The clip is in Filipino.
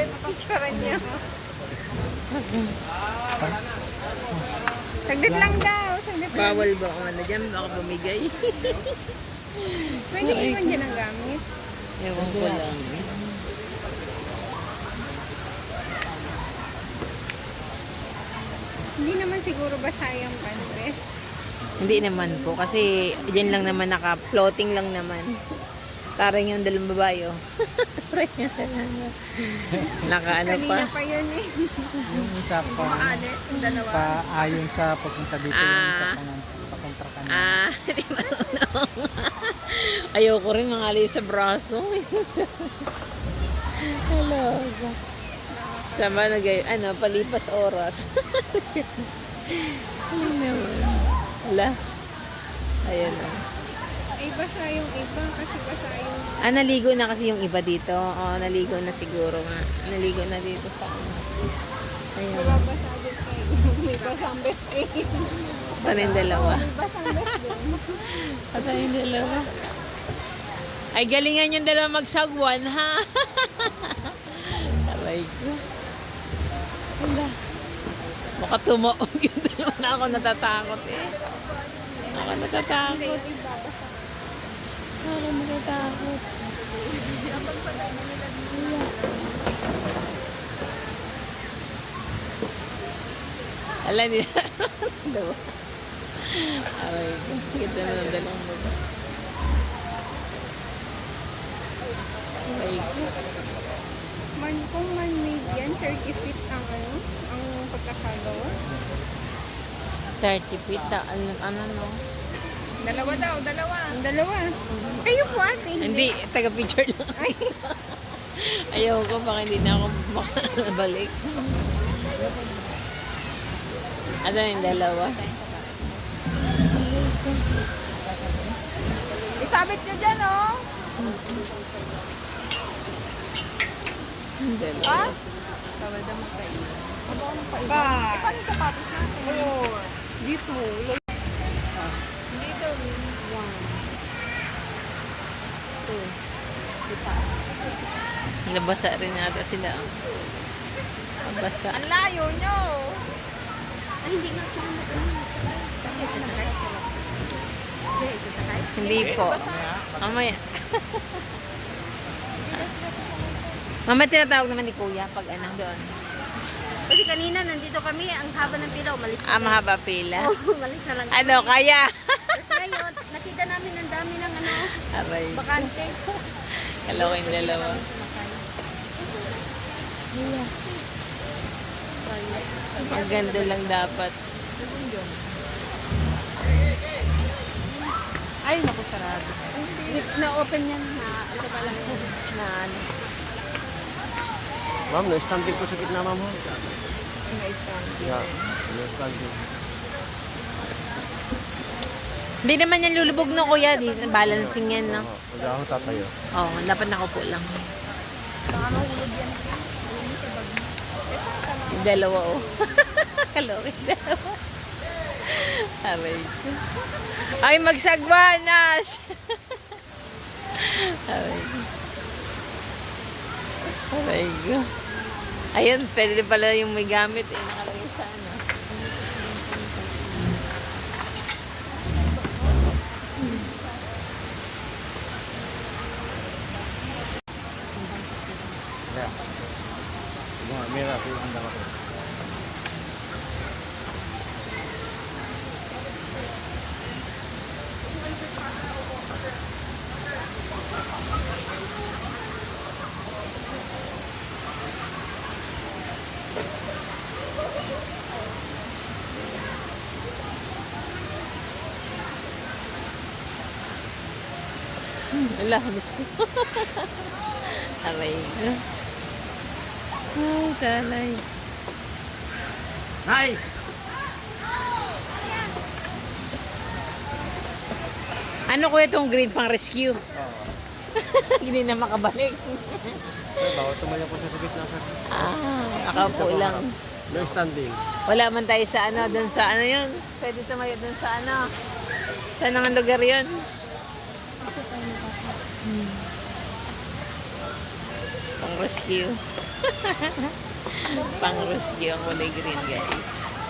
Picturean niya. Saglit lang daw. Saglit lang. Bawal ba kung ano dyan? Baka bumigay. Pwede iwan dyan ang gamit. Ewan ko lang. Hindi naman siguro basa yung canvas. Hindi naman po. Kasi dyan lang naman naka-floating lang naman. Parang yung dalawang babae, oh. Naka-ano pa. Kanina pa yun eh. Yung isa pa, Maalis, yung dalawa. ayon sa pagpunta dito, yung isa pa ng pakontra ka na. Hindi marunong. Ayoko rin mangaliw sa braso. Hello. Sama na gayo. Ano, palipas oras. Ayun naman. Wala. Ayan o. Ay, basa yung iba kasi basa yung... Naligo na kasi yung iba dito. Naligo na siguro nga. Naligo na dito sa ano. Ayan. Mababasa din kayo. May basang best eh. Ito na yung dalawa. May basang best din. Ito na yung dalawa. Ay, galingan yung dalawa magsagwan, ha? Aray ko. Wala. Baka tumaog yung dalawa na ako natatakot eh. Ako natatakot. Ako natatakot. Alam niya. Dalawa. Aray ko. Kita na ng dalawang baba. Aray ko. Kung man-made yan, 30 feet ang ano, ang pagkakagawa. 30 feet. Ano no? Dalawa daw, dalawa. Dalawa. Kayo po ate. Hindi, taga-picture lang. Ay, Ayaw ko, baka hindi na ako makabalik. Ano yung dalawa? isabit nyo dyan, oh. Yung dalawa. Ha? Bawal daw magkain. Ba? Paano yung sapatos natin? Dito. Dito. 1, 2. Nabasa rin nata sila. Nabasa. Ang layo nyo. Ay, hindi nga sila sasakay. Hindi po. Mamaya. Mamaya tinatawag naman ni Kuya pag ano doon. Kasi kanina nandito kami, ang haba ng pila, umalis na. Mahaba pila. Oh, umalis na lang. Ano, kaya? Tapos ngayon, nakita namin ang dami ng ano, Aray. bakante. Kalawa yung dalawa. Ang ganda lang dapat. Ay, naku, sarado. Na-open yan na, ano pa lang, na ano. Ma'am, no-standing po sa gitna, ma'am. Na-stand. Yeah, no-standing. Hindi naman yan lulubog no, Kuya. Di, balancing yan, no? Wala ako tatayo. Oo, dapat nakaupo lang. Yung dalawa, oh. Kalawa yung dalawa. Aray ko. Ay, magsagwa, Nash! Aray ko. Aray ko. Ayun, pwede pala yung may gamit, eh. Nakalagay sa ano. Yeah. Mira, ang dama ko. Wala, gusto ko. Aray ko. Ay, talay. Nice! Ano ko itong green pang rescue? Hindi na makabalik. Bawal tumayo po sa gitna, sir. Nakaupo lang. No-standing. Wala man tayo sa ano, doon sa ano yun. Pwede tumayo doon sa ano. Saan ang lugar yun? Pang rescue. Pang rescue ang kulay green, guys.